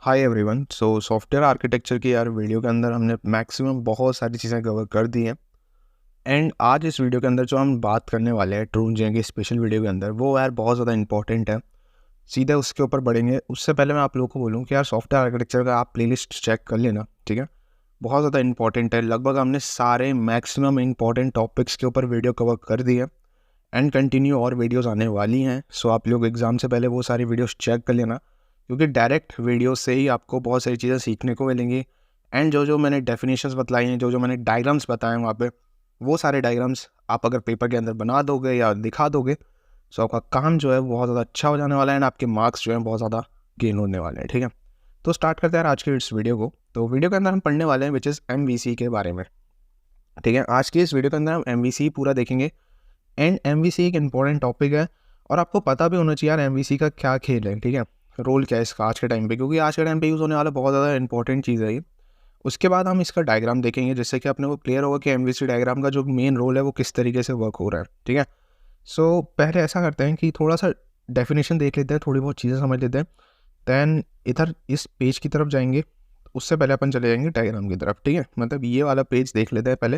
Hi everyone. Software architecture की video के अंदर हमने मैक्सिमम बहुत सारी चीज़ें कवर कर दी हैं। एंड आज इस वीडियो के अंदर जो हम बात करने वाले हैं ट्रूनजे की स्पेशल वीडियो के अंदर, वो बहुत ज़्यादा इंपॉर्टेंट है। सीधे उसके ऊपर बढ़ेंगे। उससे पहले मैं आप लोगों को बोलूँ कि सॉफ्टवेयर आर्किटेक्चर का आप प्लेलिस्ट चेक कर लेना, ठीक है। बहुत ज़्यादा इंपॉर्टेंट है। लगभग हमने सारे मैक्सिमम इंपॉर्टेंट टॉपिक्स के ऊपर वीडियो कवर कर दी है एंड कंटिन्यू और वीडियोज़ आने वाली हैं। सो आप लोग एग्ज़ाम से पहले वो सारी वीडियोज़ चेक कर लेना, क्योंकि डायरेक्ट वीडियो से ही आपको बहुत सारी चीज़ें सीखने को मिलेंगी। एंड जो मैंने डेफिनेशंस बतलाई हैं, जो मैंने डायग्राम्स बताए हैं वहाँ पे, वो सारे डायग्राम्स आप अगर पेपर के अंदर बना दोगे या दिखा दोगे, सो आपका काम जो है बहुत ज़्यादा अच्छा हो जाने वाला है एंड आपके मार्क्स जो हैं बहुत ज़्यादा गेन होने वाले हैं, ठीक है। तो स्टार्ट करते हैं आज की इस वीडियो को। तो वीडियो के अंदर हम पढ़ने वाले हैं विच इज़ MVC के बारे में, ठीक है। आज की इस वीडियो के अंदर हम MVC पूरा देखेंगे एंड MVC एक इंपॉर्टेंट टॉपिक है और आपको पता भी होना चाहिए MVC का क्या खेल है, ठीक है। रोल क्या है इसका आज के टाइम पे, क्योंकि आज के टाइम पे यूज़ होने वाला बहुत ज़्यादा इंपॉर्टेंट चीज़ है ये। उसके बाद हम इसका डायग्राम देखेंगे, जिससे कि अपने को क्लियर होगा कि MVC डायग्राम का जो मेन रोल है वो किस तरीके से वर्क हो रहा है, ठीक है। सो पहले ऐसा करते हैं कि थोड़ा सा डेफिनेशन देख लेते हैं, थोड़ी बहुत चीज़ें समझ लेते हैं, दैन इधर इस पेज की तरफ जाएंगे। उससे पहले अपन चले जाएंगे डायग्राम की तरफ, ठीक है। मतलब ये वाला पेज देख लेते हैं पहले,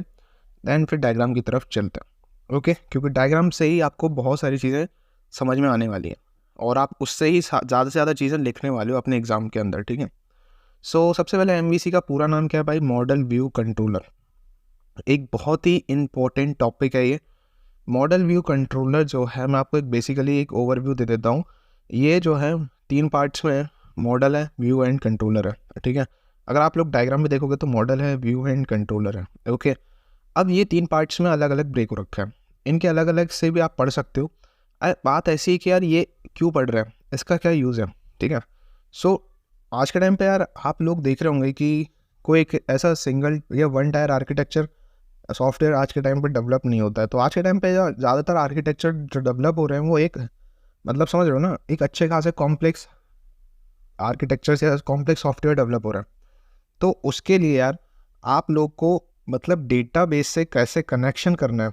दैन फिर डायग्राम की तरफ चलते हैं, ओके। क्योंकि डायग्राम से ही आपको बहुत सारी चीज़ें समझ में आने वाली हैं और आप उससे ही ज़्यादा से ज़्यादा चीज़ें लिखने वाले हो अपने एग्ज़ाम के अंदर, ठीक है। सो सबसे पहले MVC का पूरा नाम क्या है भाई? Model view controller. एक बहुत ही इम्पोर्टेंट टॉपिक है ये। मॉडल व्यू कंट्रोलर जो है, मैं आपको बेसिकली एक ओवरव्यू दे देता हूँ। ये जो है 3 पार्ट्स में है, मॉडल है, व्यू एंड कंट्रोलर है, ठीक है। अगर आप लोग डायग्राम में देखोगे तो मॉडल है, व्यू एंड कंट्रोलर है, ओके। अब ये 3 पार्ट्स में अलग अलग ब्रेक हो रखा है। इनके अलग अलग से भी आप पढ़ सकते हो। बात ऐसी है कि ये क्यों पढ़ रहे हैं, इसका क्या यूज़ है, ठीक है। सो आज के टाइम पे आप लोग देख रहे होंगे कि कोई एक ऐसा सिंगल या वन टायर आर्किटेक्चर सॉफ्टवेयर आज के टाइम पे डेवलप नहीं होता है। तो आज के टाइम पे ज़्यादातर आर्किटेक्चर जो डेवलप हो रहे हैं वो एक, मतलब समझ रहे हो ना, एक अच्छे खासे कॉम्प्लेक्स आर्किटेक्चर से कॉम्प्लेक्स सॉफ्टवेयर डेवलप हो रहा है। तो उसके लिए आप लोग को मतलब डेटाबेस से कैसे कनेक्शन करना है,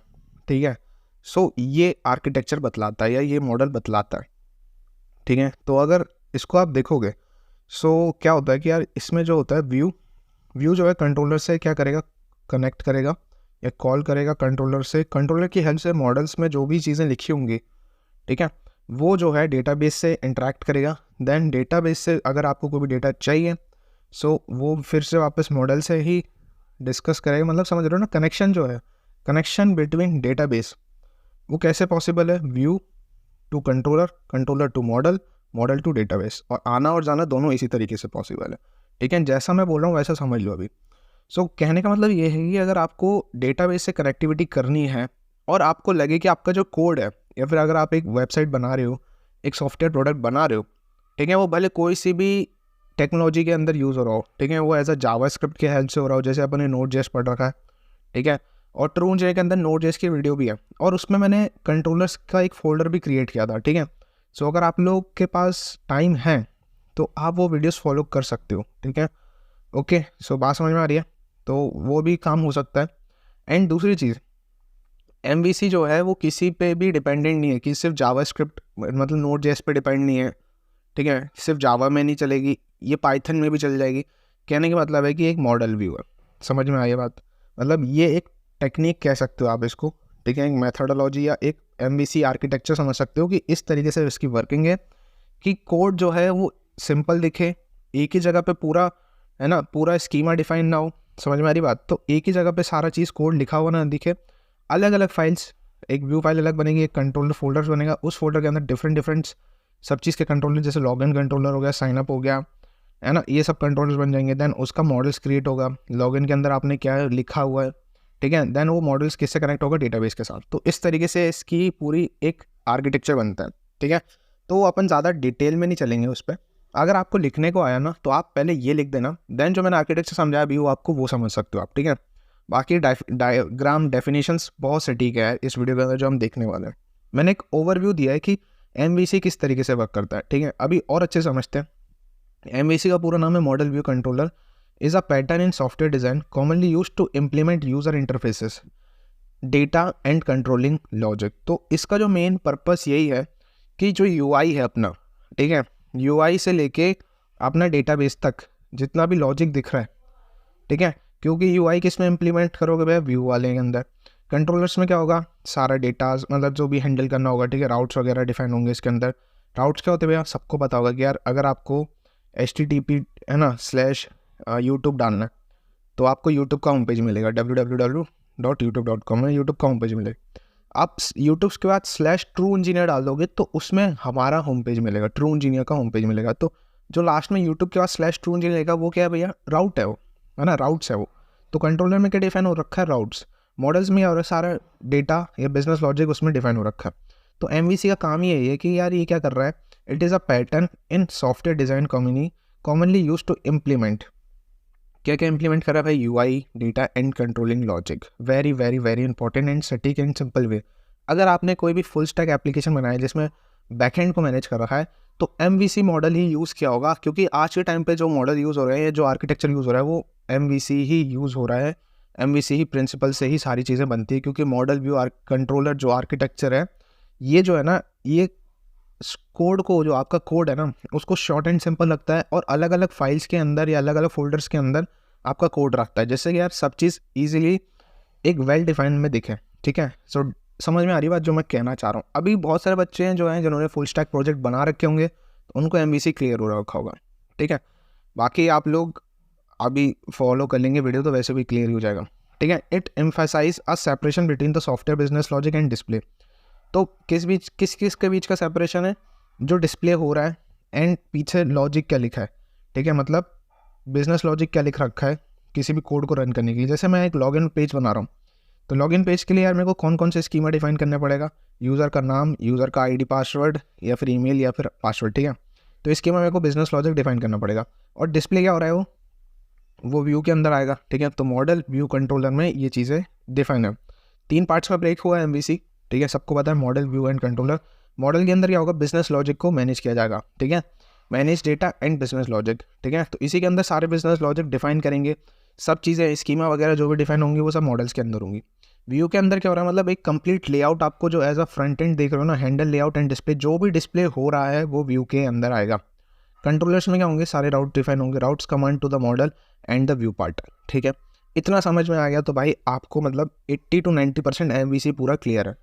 ठीक है। सो ये आर्किटेक्चर बतलाता है या ये मॉडल बतलाता है, ठीक है। तो अगर इसको आप देखोगे, सो क्या होता है कि इसमें जो होता है व्यू जो है कंट्रोलर से क्या करेगा, कनेक्ट करेगा या कॉल करेगा कंट्रोलर से। कंट्रोलर की हेल्प से मॉडल्स में जो भी चीज़ें लिखी होंगी, ठीक है, वो जो है डेटाबेस से इंटरेक्ट करेगा। देन डेटाबेस से अगर आपको कोई भी डेटा चाहिए, सो वो फिर से वापस मॉडल से ही डिस्कस करेगा। मतलब समझ रहे हो ना, कनेक्शन जो है, कनेक्शन बिटवीन डेटाबेस, वो कैसे पॉसिबल है? View to controller, controller to model, model to database, और आना और जाना दोनों इसी तरीके से पॉसिबल है, ठीक है। जैसा मैं बोल रहा हूँ वैसा समझ लो अभी। सो कहने का मतलब ये है कि अगर आपको डेटाबेस से कनेक्टिविटी करनी है और आपको लगे कि आपका जो कोड है, या फिर अगर आप एक वेबसाइट बना रहे हो, एक सॉफ्टवेयर प्रोडक्ट बना रहे हो, ठीक है, वो भले कोई सी भी टेक्नोलॉजी के अंदर यूज़ हो रहा हो, ठीक है, वो एज अ जावास्क्रिप्ट के हेल्प से हो रहा हो, जैसे अपन ने Node.js पढ़ रखा है, ठीक है। और ट्रूनजे के अंदर Node.js की वीडियो भी है और उसमें मैंने कंट्रोलर्स का एक फ़ोल्डर भी क्रिएट किया था, ठीक है। सो अगर आप लोग के पास टाइम है तो आप वो वीडियोस फॉलो कर सकते हो, ठीक है, ओके। सो बात समझ में आ रही है? तो वो भी काम हो सकता है। एंड दूसरी चीज़, MVC जो है वो किसी पे भी डिपेंडेंट नहीं है कि सिर्फ जावास्क्रिप्ट, मतलब Node.js पे डिपेंड नहीं है, ठीक है। सिर्फ जावा में नहीं चलेगी, ये पाइथन में भी चल जाएगी। कहने का मतलब है कि एक मॉडल व्यू है। समझ में आई बात? मतलब ये एक टेक्निक कह सकते हो आप इसको, ठीक है, एक मेथोडोलॉजी या एक MVC आर्किटेक्चर समझ सकते हो कि इस तरीके से इसकी वर्किंग है कि कोड जो है वो सिंपल दिखे, एक ही जगह पे पूरा, है ना, पूरा स्कीमा डिफाइन ना हो। समझ में आ रही बात? तो एक ही जगह पे सारा चीज़ कोड लिखा हुआ ना दिखे, अलग अलग फाइल्स, एक व्यू फाइल अलग बनेगी, एक कंट्रोलर फोल्डर बनेगा, उस फोल्डर के अंदर डिफरेंट सब चीज़ के कंट्रोलर, जैसे लॉगिन कंट्रोलर हो गया, साइनअप हो गया, है ना, ये सब कंट्रोलर्स बन जाएंगे। देन उसका मॉडल्स क्रिएट होगा, लॉगिन के अंदर आपने क्या लिखा हुआ है, ठीक है। देन वो मॉडल्स किससे कनेक्ट होगा? डेटाबेस के साथ। तो इस तरीके से इसकी पूरी एक आर्किटेक्चर बनता है, ठीक है। तो अपन ज़्यादा डिटेल में नहीं चलेंगे उस पर। अगर आपको लिखने को आया ना तो आप पहले ये लिख देना, देन जो मैंने आर्किटेक्चर समझाया भी वो आपको वो समझ सकते हो आप, ठीक है। बाकी डायग्राम डेफिनेशंस बहुत सटीक है इस वीडियो के अंदर जो हम देखने वाले हैं। मैंने एक ओवरव्यू दिया है कि MVC किस तरीके से वर्क करता है, ठीक है। अभी और अच्छे समझते हैं। MVC का पूरा नाम है model view controller, is a pattern in software design commonly use to implement user interfaces, data and controlling logic. तो इसका जो मेन पर्पस यही है कि जो UI है अपना, ठीक है, UI से लेके अपना डेटाबेस तक जितना भी लॉजिक दिख रहा है, ठीक है, क्योंकि यूआई किस में इम्प्लीमेंट करोगे भैया, व्यू वाले के अंदर। कंट्रोलर्स में क्या होगा, सारा डेटा मतलब जो भी हैंडल करना होगा, ठीक है, राउट्स वगैरह डिफाइन होंगे इसके अंदर। राउट्स क्या होते हैं भैया, सबको पता होगा कि यार अगर आपको HTTP है ना /YouTube डालना है तो आपको यूट्यूब का होम पेज मिलेगा, www.youtube.com में यूट्यूब का होम पेज मिलेगा। आप यूट्यूब के बाद /ट्रू इंजीनियर डाल दोगे तो उसमें हमारा होम पेज मिलेगा, ट्रू इंजीनियर का होम पेज मिलेगा। तो जो लास्ट में यूट्यूब के बाद /ट्रू इंजीनियर लेगा वो क्या है भैया, राउट है वो, है ना, राउट्स है वो। तो कंट्रोलर में क्या डिफाइन हो रखा है, राउट्स। मॉडल्स में और सारा डेटा या बिजनेस लॉजिक उसमें डिफाइन हो रखा है। तो MVC का काम ही यही है कि यार ये क्या कर रहा है, it is a pattern in software design commonly use to implement. क्या क्या इंप्लीमेंट कर रहा है भाई, UI, data and controlling logic. Very very very important and सटीक एंड सिंपल वे। अगर आपने कोई भी फुल स्टैक एप्लीकेशन बनाया जिसमें बैकएंड को मैनेज कर रखा है तो MVC मॉडल ही यूज़ किया होगा, क्योंकि आज के टाइम पे जो मॉडल यूज़ हो रहे हैं, जो आर्किटेक्चर यूज़ हो रहा है वो MVC ही यूज़ हो रहा है। MVC ही प्रिंसिपल से ही सारी चीज़ें बनती है, क्योंकि मॉडल व्यू कंट्रोलर जो आर्किटेक्चर है ये जो है ना, ये कोड को, जो आपका कोड है ना उसको शॉर्ट एंड सिंपल रखता है और अलग अलग फाइल्स के अंदर या अलग अलग फोल्डर्स के अंदर आपका कोड रखता है, जिससे कि यार सब चीज़ ईजिली एक वेल डिफाइंड में दिखे, ठीक है। सो समझ में आ रही बात जो मैं कहना चाह रहा हूँ। अभी बहुत सारे बच्चे हैं जो हैं जिन्होंने फुल स्टैक प्रोजेक्ट बना रखे होंगे तो उनको MVC क्लियर हो रखा होगा, ठीक है। बाकी आप लोग अभी फॉलो कर लेंगे वीडियो तो वैसे भी क्लियर हो जाएगा, ठीक है। It emphasise a separation between the software business logic and display. तो किस के बीच का सेपरेशन है, जो डिस्प्ले हो रहा है एंड पीछे लॉजिक क्या लिखा है, ठीक है, मतलब बिजनेस लॉजिक क्या लिख रखा है किसी भी कोड को रन करने के लिए। जैसे मैं एक लॉगिन पेज बना रहा हूँ तो लॉगिन पेज के लिए यार मेरे को कौन कौन से स्कीमा डिफाइन करना पड़ेगा, यूज़र का नाम, यूज़र का ID पासवर्ड या फिर ईमेल या फिर पासवर्ड, ठीक है। तो इसके में मेरे को बिजनेस लॉजिक डिफाइन करना पड़ेगा। और डिस्प्ले क्या हो रहा है, वो व्यू के अंदर आएगा, ठीक है। तो मॉडल व्यू कंट्रोलर में ये चीज़ें डिफाइन है। 3 पार्ट्स में ब्रेक हुआ है MVC, ठीक है, सबको पता है, model, view and controller. Model के अंदर क्या होगा, बिजनेस लॉजिक को मैनेज किया जाएगा, ठीक है, manage data and business logic, ठीक है। तो इसी के अंदर सारे बिजनेस लॉजिक डिफाइन करेंगे, सब चीज़ें स्कीमा वगैरह जो भी डिफाइन होंगी वो सब मॉडल्स के अंदर होंगी। व्यू के अंदर क्या हो रहा है, मतलब एक कंप्लीट लेआउट आपको जो एज अ फ्रंट एंड देख रहे हो ना, हैंडल, लेआउट एंड डिस्प्ले, जो भी डिस्प्ले हो रहा है वो व्यू के अंदर आएगा। कंट्रोलर्स में क्या होंगे, सारे राउट डिफाइन होंगे, routes command to the model and the view part, ठीक है। इतना समझ में आ गया तो भाई आपको मतलब 80 to 90% MVC पूरा क्लियर है।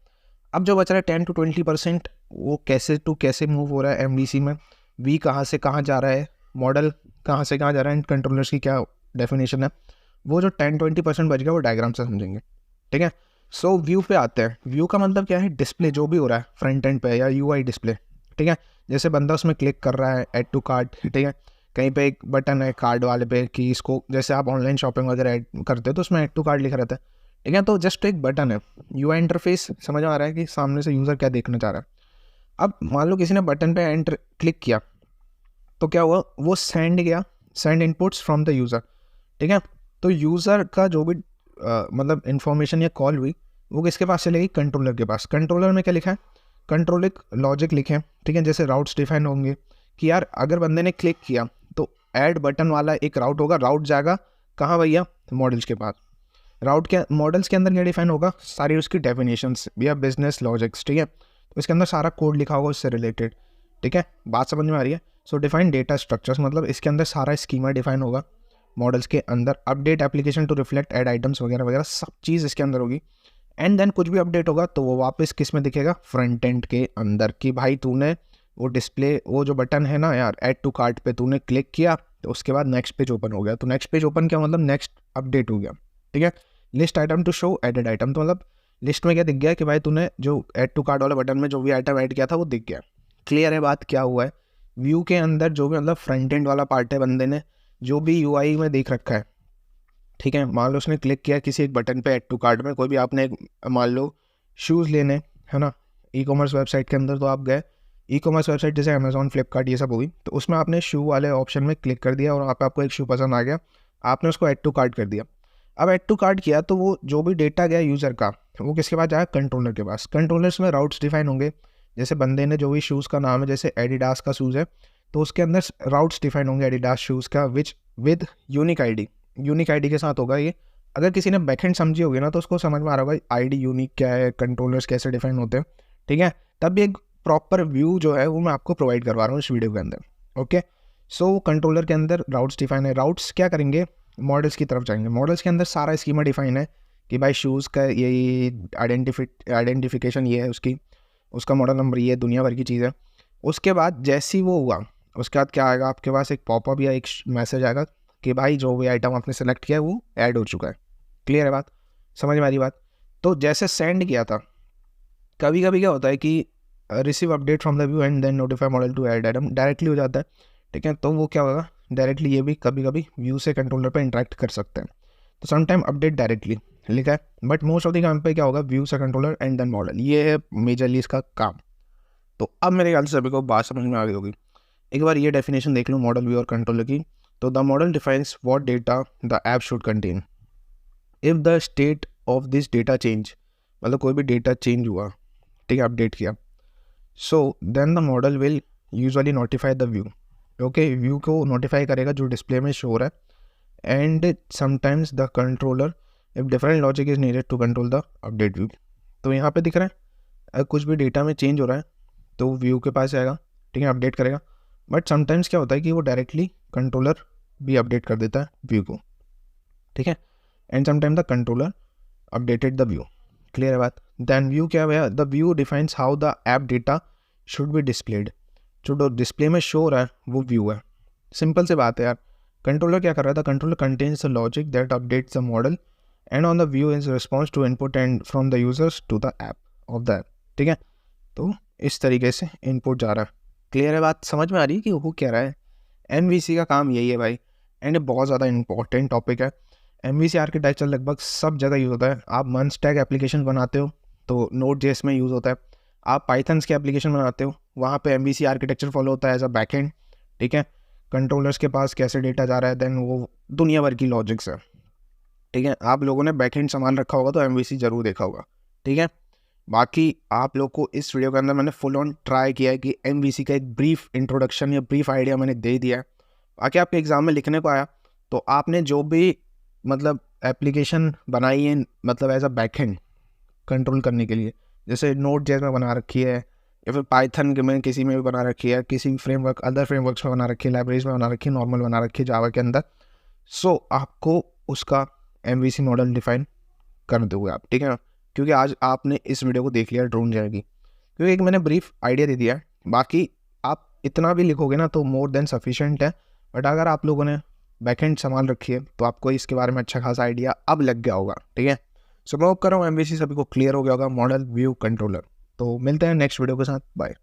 अब जो बच रहा है 10 to 20% वो कैसे टू कैसे मूव हो रहा है MVC में, वी कहाँ से कहाँ जा रहा है, मॉडल कहाँ से कहाँ जा रहा है एंड कंट्रोलर्स की क्या डेफिनेशन है, वो जो 10-20% बच गया वो डायग्राम से समझेंगे, ठीक है। सो व्यू पे आते हैं। व्यू का मतलब क्या है, डिस्प्ले जो भी हो रहा है फ्रंट एंड पे या UI डिस्प्ले, ठीक है। जैसे बंदा उसमें क्लिक कर रहा है, ऐड टू कार्ट, ठीक है, कहीं पे एक बटन है कार्ड वाले पे कि इसको, जैसे आप ऑनलाइन शॉपिंग वगैरह ऐड करते हो तो उसमें ऐड टू कार्ट लिखा रहता है, ठीक है। तो जस्ट एक बटन है, UI इंटरफेस समझ में आ रहा है कि सामने से यूज़र क्या देखना चाह रहा है। अब मान लो किसी ने बटन पे एंटर क्लिक किया तो क्या हुआ, वो सेंड गया, send inputs from the user, ठीक है। तो यूज़र का जो भी मतलब इन्फॉर्मेशन या कॉल हुई वो किसके पास चलेगी, कंट्रोलर के पास। कंट्रोलर में क्या लिखा है, कंट्रोलिक लॉजिक लिखे हैं, ठीक है। जैसे राउट्स डिफाइन होंगे कि यार अगर बंदे ने क्लिक किया तो ऐड बटन वाला एक राउट होगा, राउट जाएगा कहाँ भैया, मॉडल्स के पास। राउट के मॉडल्स के अंदर क्या डिफाइन होगा, सारी उसकी डेफिनेशंस या बिजनेस लॉजिक्स, ठीक है। तो इसके अंदर सारा कोड लिखा होगा उससे रिलेटेड, ठीक है, बात समझ में आ रही है। सो डिफाइन डेटा स्ट्रक्चर्स, मतलब इसके अंदर सारा स्कीमा डिफाइन होगा मॉडल्स के अंदर। Update application to reflect add items वगैरह वगैरह सब चीज़ इसके अंदर होगी। एंड देन कुछ भी अपडेट होगा तो वो वापस किस में दिखेगा, फ्रंट एंड के अंदर, कि भाई तूने वो डिस्प्ले, वो जो बटन है ना यार ऐड टू कार्ट पे, तूने क्लिक किया तो उसके बाद नेक्स्ट पेज ओपन हो गया। तो नेक्स्ट पेज ओपन क्या मतलब, नेक्स्ट अपडेट हो गया, ठीक है। List item to show added item, तो मतलब लिस्ट में क्या दिख गया कि भाई तूने जो ऐड टू कार्ट वाला बटन में जो भी आइटम ऐड किया था वो दिख गया। क्लियर है बात, क्या हुआ है, व्यू के अंदर जो भी मतलब फ्रंट एंड वाला पार्ट है, बंदे ने जो भी UI में देख रखा है, ठीक है। मान लो उसने क्लिक किया किसी एक बटन पे ऐड टू कार्ट में, कोई भी आपने मान लो शूज़ लेने, है ना, ई-कॉमर्स वेबसाइट के अंदर, तो आप गए ई-कॉमर्स वेबसाइट जैसे अमेजॉन, फ्लिपकार्ट, ये सब हुई, तो उसमें आपने शू वाले ऑप्शन में क्लिक कर दिया और वहाँ पे आपको एक शू पसंद आ गया, आपने उसको ऐड टू कार्ट कर दिया। अब ऐड टू कार्ट किया तो वो जो भी डेटा गया यूज़र का वो किसके पास जाएगा, कंट्रोलर के पास। कंट्रोलर्स में राउट्स डिफाइन होंगे, जैसे बंदे ने जो भी शूज़ का नाम है, जैसे एडिडास का शूज़ है तो उसके अंदर राउट्स डिफाइन होंगे एडिडास शूज़ का, विच विद यूनिक ID के साथ होगा ये। अगर किसी ने बैकएंड समझी होगी ना तो उसको समझ में आ रहा होगा ID यूनिक क्या है, कंट्रोलर्स कैसे डिफाइन होते हैं, ठीक है। तब भी एक प्रॉपर व्यू जो है वो मैं आपको प्रोवाइड करवा रहा हूँ इस वीडियो के अंदर, ओके। सो कंट्रोलर के अंदर राउट्स डिफाइन है। राउट्स क्या करेंगे, मॉडल्स की तरफ जाएंगे। मॉडल्स के अंदर सारा स्कीमा डिफाइन है कि भाई शूज़ का यही आइडेंटिफिकेशन ये है, उसका मॉडल नंबर ये, दुनिया भर की चीज़ है। उसके बाद जैसे ही वो हुआ, उसके बाद क्या आएगा, आपके पास एक पॉपअप या एक मैसेज आएगा कि भाई जो भी आइटम आपने सेलेक्ट किया है वो ऐड हो चुका है। क्लियर है बात, समझ में आ रही बात। तो जैसे सेंड किया था, कभी कभी क्या होता है कि receive update from the view and then notify model to add item, directly हो जाता है। ठीक है, तो वो क्या होगा, डायरेक्टली ये भी कभी कभी व्यू से कंट्रोलर पर इंटरेक्ट कर सकते हैं। तो समटाइम अपडेट डायरेक्टली लिखा है, बट मोस्ट ऑफ द काम पे क्या होगा, व्यू से कंट्रोलर एंड देन मॉडल, ये है मेजरली इसका काम। तो अब मेरे ख्याल से सभी को बात समझ में आ गई होगी। एक बार ये डेफिनेशन देख लो मॉडल व्यू और कंट्रोलर की। तो the model defines what data the app should contain if the state of this data change, मतलब कोई भी डेटा चेंज हुआ, ठीक है, अपडेट किया, so then the model will usually notify the view. Okay, view को नोटिफाई करेगा जो डिस्प्ले में शो हो रहा है, and sometimes the controller if different logic is needed to control the update view. तो यहाँ पे दिख रहा है अगर कुछ भी डेटा में चेंज हो रहा है तो व्यू के पास आएगा, ठीक है, अपडेट करेगा। बट समटाइम्स क्या होता है कि वो डायरेक्टली कंट्रोलर भी अपडेट कर देता है व्यू को, ठीक है, and sometime the controller updated the view. Clear है बात। देन व्यू क्या है, the view defines how the app data should be displayed. जो डिस्प्ले में शो हो रहा है वो व्यू है। सिंपल सी बात है यार। कंट्रोलर क्या कर रहा था, controller contains the logic that updates the model and on the view is response to input and from the users to the app of the app. ठीक है, तो इस तरीके से इनपुट जा रहा है। क्लियर है बात, समझ में आ रही है कि वो कह रहा है। MVC का काम यही है भाई, एंड ये बहुत ज़्यादा इंपॉर्टेंट टॉपिक है। MVC आर्किटेक्चर लगभग सब जगह यूज़ होता है। आप मन स्टैक एप्लीकेशन बनाते हो तो Node.js में यूज़ होता है। आप पाइथन्स के एप्लीकेशन बनाते हो वहाँ पे MVC आर्किटेक्चर फॉलो होता है एज अ बैकएंड। ठीक है, कंट्रोलर्स के पास कैसे डेटा जा रहा है, देन वो दुनिया भर की लॉजिक्स है। ठीक है, आप लोगों ने बैकएंड संभाल रखा होगा तो MVC जरूर देखा होगा। ठीक है, बाकी आप लोग को इस वीडियो के अंदर मैंने फुल ऑन ट्राई किया है कि MVC का एक ब्रीफ इंट्रोडक्शन या ब्रीफ आइडिया मैंने दे दिया है। बाकी आपके एग्ज़ाम में लिखने को आया तो आपने जो भी मतलब एप्लीकेशन बनाई है, मतलब एज अ बैकएंड कंट्रोल करने के लिए, जैसे Node.js में बना रखी है या फिर पाइथन के में किसी में भी बना रखी है, किसी फ्रेमवर्क अदर फ्रेमवर्क्स में बना रखी है, लाइब्रेरीज में बना रखी है, नॉर्मल बना रखी है जावा के अंदर, सो आपको उसका MVC मॉडल डिफाइन कर दोगे आप। ठीक है ना, क्योंकि आज आपने इस वीडियो को देख लिया ड्रोन जाएगी, क्योंकि एक मैंने ब्रीफ आइडिया दे दिया है। बाकी आप इतना भी लिखोगे ना तो मोर देन सफिशिएंट है। बट अगर आप लोगों ने बैकएंड संभाल रखी है तो आपको इसके बारे में अच्छा खासा आइडिया अब लग गया होगा। ठीक है, सो मैं होप कर रहा हूँ MVC सभी को क्लियर हो गया होगा, मॉडल व्यू कंट्रोलर। तो मिलते हैं नेक्स्ट वीडियो के साथ, बाय।